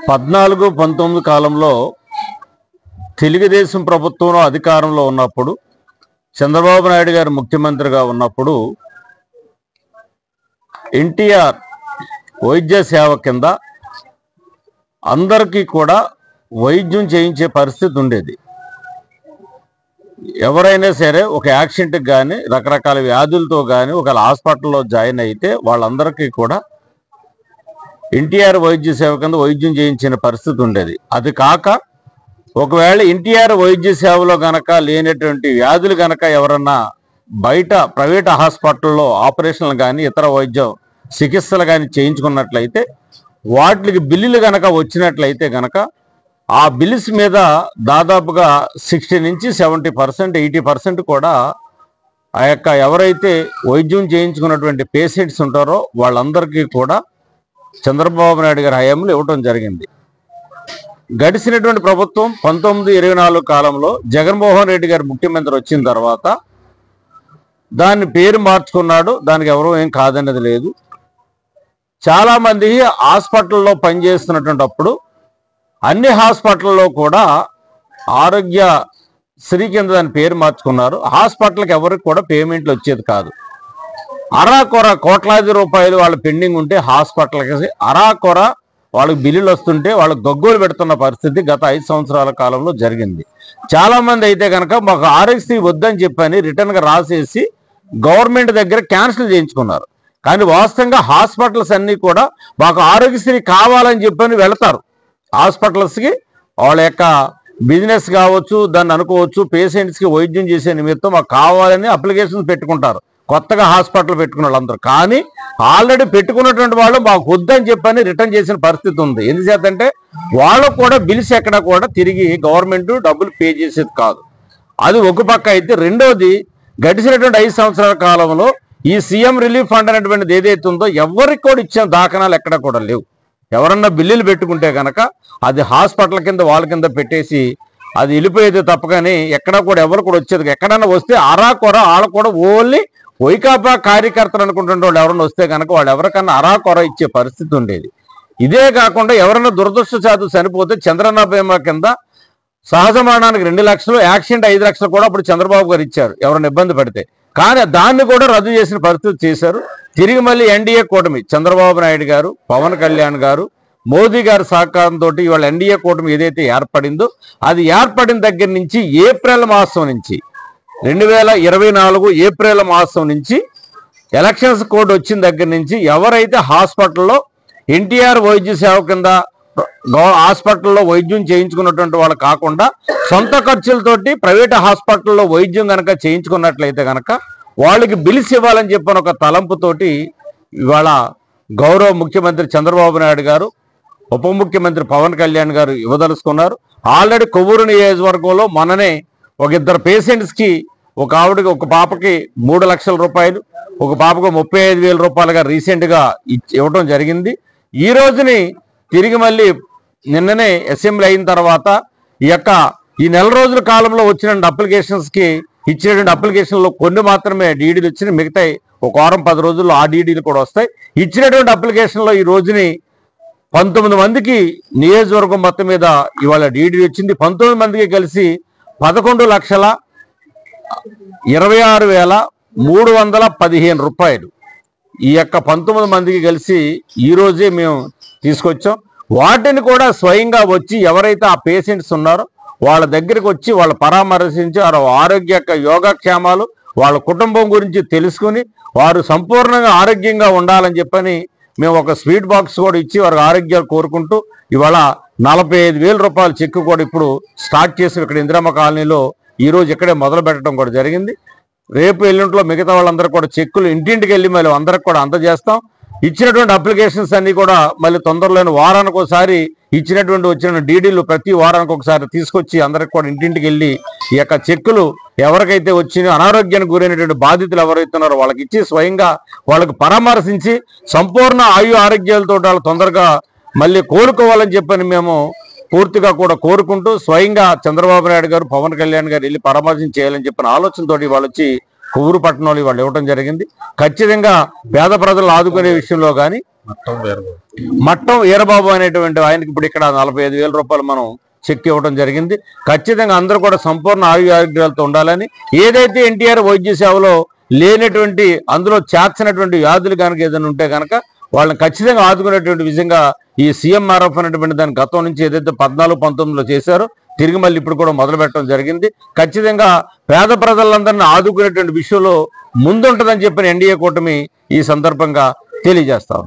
పద్నాలుగు 19 కాలంలో తెలుగుదేశం ప్రభుత్వంలో అధికారంలో ఉన్నప్పుడు చంద్రబాబు నాయుడు గారు ముఖ్యమంత్రిగా ఉన్నప్పుడు ఎన్టీఆర్ వైద్య సేవ కింద అందరికీ కూడా వైద్యం చేయించే పరిస్థితి ఉండేది. ఎవరైనా సరే ఒక యాక్సిడెంట్కి కానీ రకరకాల వ్యాధులతో కానీ ఒక హాస్పిటల్లో జాయిన్ అయితే వాళ్ళందరికీ కూడా ఎన్టీఆర్ వైద్య సేవ కింద వైద్యం చేయించిన పరిస్థితి ఉండేది. అది కాక ఒకవేళ ఎన్టీఆర్ వైద్య సేవలో గనక లేనటువంటి వ్యాధులు గనక ఎవరన్నా బయట ప్రైవేట్ హాస్పిటల్లో ఆపరేషన్లు కానీ ఇతర వైద్య చికిత్సలు కానీ చేయించుకున్నట్లయితే వాటికి బిల్లులు గనక వచ్చినట్లయితే గనక ఆ బిల్స్ మీద దాదాపుగా 60 నుంచి 70%, 80% కూడా ఆ యొక్క ఎవరైతే వైద్యం చేయించుకున్నటువంటి పేషెంట్స్ ఉంటారో వాళ్ళందరికీ కూడా చంద్రబాబు నాయుడు గారి హయాంలో ఇవ్వడం జరిగింది. గడిచినటువంటి ప్రభుత్వం 1924 కాలంలో జగన్మోహన్ రెడ్డి గారు ముఖ్యమంత్రి వచ్చిన తర్వాత దాన్ని పేరు మార్చుకున్నాడు. దానికి ఎవరూ ఏం కాదనేది లేదు. చాలామంది హాస్పిటల్లో పనిచేస్తున్నటువంటి అప్పుడు అన్ని హాస్పిటల్లో కూడా ఆరోగ్య శ్రీ కింద దాని పేరు మార్చుకున్నారు. హాస్పిటల్కి ఎవరికి కూడా పేమెంట్లు వచ్చేది కాదు. అరాకొర కోట్లాది రూపాయలు వాళ్ళు పెండింగ్ ఉంటే హాస్పిటల్కి అరాకొర వాళ్ళకి బిల్లులు వస్తుంటే వాళ్ళకి గగ్గోలు పెడుతున్న పరిస్థితి గత 5 సంవత్సరాల కాలంలో జరిగింది. చాలామంది అయితే కనుక మాకు ఆరోగ్యశ్రీ వద్దని చెప్పని రిటర్న్గా రాసేసి గవర్నమెంట్ దగ్గర క్యాన్సిల్ చేయించుకున్నారు. కానీ వాస్తవంగా హాస్పిటల్స్ అన్నీ కూడా మాకు ఆరోగ్యశ్రీ కావాలని చెప్పని వెళతారు. హాస్పిటల్స్కి వాళ్ళ యొక్క బిజినెస్ కావచ్చు, దాన్ని అనుకోవచ్చు, పేషెంట్స్కి వైద్యం చేసే నిమిత్తం మాకు కావాలని అప్లికేషన్ పెట్టుకుంటారు. కొత్తగా హాస్పిటల్ పెట్టుకున్న వాళ్ళందరూ. కానీ ఆల్రెడీ పెట్టుకున్నటువంటి వాళ్ళు మాకు వద్దని చెప్పని రిటర్న్ చేసిన పరిస్థితి ఉంది. ఎందుచేతంటే వాళ్ళకు కూడా బిల్స్ ఎక్కడ కూడా తిరిగి గవర్నమెంట్ డబ్బులు పే చేసేది కాదు. అది ఒక పక్క అయితే, రెండోది గడిచినటువంటి 5 సంవత్సరాల కాలంలో ఈ సీఎం రిలీఫ్ ఫండ్ అనేటువంటిది ఏదైతే ఉందో ఎవరికి కూడా ఇచ్చిన దాఖనాలు ఎక్కడ కూడా లేవు. ఎవరన్నా బిల్లులు పెట్టుకుంటే కనుక అది హాస్పిటల్ కింద వాళ్ళ కింద పెట్టేసి అది వెళ్ళిపోయేది తప్ప కానీ ఎక్కడ కూడా ఎవరు కూడా వచ్చేది. ఎక్కడన్నా వస్తే అరాకొర వాళ్ళు కూడా ఓన్లీ వైకాపా కార్యకర్తలు అనుకుంటున్న వాళ్ళు ఎవరన్నా వస్తే కనుక వాళ్ళు ఎవరికన్నా అరాకొర ఇచ్చే పరిస్థితి ఉండేది. ఇదే కాకుండా ఎవరన్నా దురదృష్టశాత్తు చనిపోతే చంద్రన్న బీమా కింద సహజ మరణానికి 2 లక్షలు, యాక్సిడెంట్ 5 లక్షలు కూడా అప్పుడు చంద్రబాబు గారు ఇచ్చారు ఎవరైనా ఇబ్బంది పడితే. కానీ దాన్ని కూడా రద్దు చేసిన పరిస్థితి చేశారు. తిరిగి మళ్ళీ ఎన్డీఏ కూటమి చంద్రబాబు నాయుడు గారు, పవన్ కళ్యాణ్ గారు, మోదీ గారి సహకారంతో ఇవాళ ఎన్డీఏ కూటమి ఏదైతే ఏర్పడిందో అది ఏర్పడిన దగ్గర నుంచి ఏప్రిల్ మాసం నుంచి 2024 ఏప్రిల్ మాసం నుంచి ఎలక్షన్స్ కోడ్ వచ్చిన దగ్గర నుంచి ఎవరైతే హాస్పిటల్లో ఎన్టీఆర్ వైద్య సేవ కింద హాస్పిటల్లో వైద్యం చేయించుకున్నటువంటి వాళ్ళు కాకుండా సొంత ఖర్చులతోటి ప్రైవేట్ హాస్పిటల్లో వైద్యం కనుక చేయించుకున్నట్లయితే కనుక వాళ్ళకి బిల్స్ ఇవ్వాలని చెప్పిన ఒక తలంపుతోటి ఇవాళ గౌరవ ముఖ్యమంత్రి చంద్రబాబు నాయుడు గారు, ఉప ముఖ్యమంత్రి పవన్ కళ్యాణ్ గారు ఇవ్వదలుచుకున్నారు. ఆల్రెడీ కొవ్వూరు నియోజకవర్గంలో మొన్ననే ఒక 2 పేషెంట్స్కి ఒక ఆవిడకి ఒక పాపకి 3 లక్షల రూపాయలు, ఒక పాపకు 35,000 రూపాయలుగా రీసెంట్గా ఇవ్వడం జరిగింది. ఈ రోజుని తిరిగి మళ్ళీ నిన్ననే అసెంబ్లీ అయిన తర్వాత ఈ నెల రోజుల కాలంలో వచ్చిన అప్లికేషన్స్కి ఇచ్చినటువంటి అప్లికేషన్లో కొన్ని మాత్రమే డీడీలు వచ్చినాయి. మిగతా ఒక వారం 10 రోజుల్లో ఆ డీడీలు కూడా వస్తాయి. ఇచ్చినటువంటి అప్లికేషన్లో ఈ రోజుని 19 మందికి నియోజకవర్గం మొత్తం మీద ఇవాళ డీడీ వచ్చింది. 19 మందికి కలిసి 11,26,315 రూపాయలు ఈ 19 మందికి కలిసి ఈ రోజే మేము తీసుకొచ్చాం. వాటిని కూడా స్వయంగా వచ్చి ఎవరైతే ఆ పేషెంట్స్ ఉన్నారో వాళ్ళ దగ్గరికి వచ్చి వాళ్ళు పరామర్శించి వారి ఆరోగ్య యోగక్షేమాలు వాళ్ళ కుటుంబం గురించి తెలుసుకుని వారు సంపూర్ణంగా ఆరోగ్యంగా ఉండాలని చెప్పని మేము ఒక స్వీట్ బాక్స్ కూడా ఇచ్చి వారికి ఆరోగ్యాలు కోరుకుంటూ ఇవాళ 45,000 రూపాయల చెక్కు కూడా ఇప్పుడు స్టార్ట్ చేసి ఇక్కడ ఇందిరమ్మ కాలనీలో ఈరోజు ఇక్కడే మొదలు పెట్టడం కూడా జరిగింది. రేపు ఎల్లుంట్లో మిగతా వాళ్ళందరూ కూడా చెక్కులు ఇంటింటికి వెళ్ళి మళ్ళీ అందరికి కూడా అందజేస్తాం. ఇచ్చినటువంటి అప్లికేషన్స్ అన్నీ కూడా మళ్ళీ తొందరలోని వారానికి ఒకసారి ఇచ్చినటువంటి వచ్చిన డీడీలు ప్రతి వారానికి ఒకసారి తీసుకొచ్చి అందరికి కూడా ఇంటింటికి వెళ్ళి ఈ చెక్కులు ఎవరికైతే వచ్చిన అనారోగ్యానికి గురైనటువంటి బాధితులు ఎవరైతే ఉన్నారో వాళ్ళకి ఇచ్చి స్వయంగా వాళ్ళకి పరామర్శించి సంపూర్ణ ఆరోగ్యాలతో వాళ్ళు తొందరగా మళ్ళీ కోలుకోవాలని చెప్పని మేము పూర్తిగా కూడా కోరుకుంటూ స్వయంగా చంద్రబాబు నాయుడు గారు, పవన్ కళ్యాణ్ గారు వెళ్ళి పరామర్శం చేయాలని చెప్పిన ఆలోచనతోటి వాళ్ళు వచ్చి కొవ్వూరు పట్టణంలో వాళ్ళు ఇవ్వడం జరిగింది. ఖచ్చితంగా పేద ప్రజలు ఆదుకునే విషయంలో కానీ మట్టం వీరబాబు అనేటువంటి ఆయనకి ఇప్పుడు ఇక్కడ 45,000 రూపాయలు మనం చెక్ ఇవ్వడం జరిగింది. ఖచ్చితంగా అందరూ కూడా సంపూర్ణ ఆరోగ్యాలతో ఉండాలని, ఏదైతే ఎన్టీఆర్ వైద్య సేవలో లేనటువంటి అందులో చేర్చినటువంటి వ్యాధులు కనుక ఏదైనా ఉంటే కనుక వాళ్ళని ఖచ్చితంగా ఆదుకునేటువంటి విధంగా ఈ సీఎంఆర్ఎఫ్ అనేటువంటి దాని గతం నుంచి ఏదైతే 14-19లో చేశారో తిరిగి మళ్ళీ ఇప్పుడు కూడా మొదలు పెట్టడం జరిగింది. ఖచ్చితంగా పేద ప్రజలందరినీ ఆదుకునేటువంటి విషయంలో ముందుంటుందని చెప్పిన ఎన్డీఏ కూటమి ఈ సందర్భంగా తెలియజేస్తాం.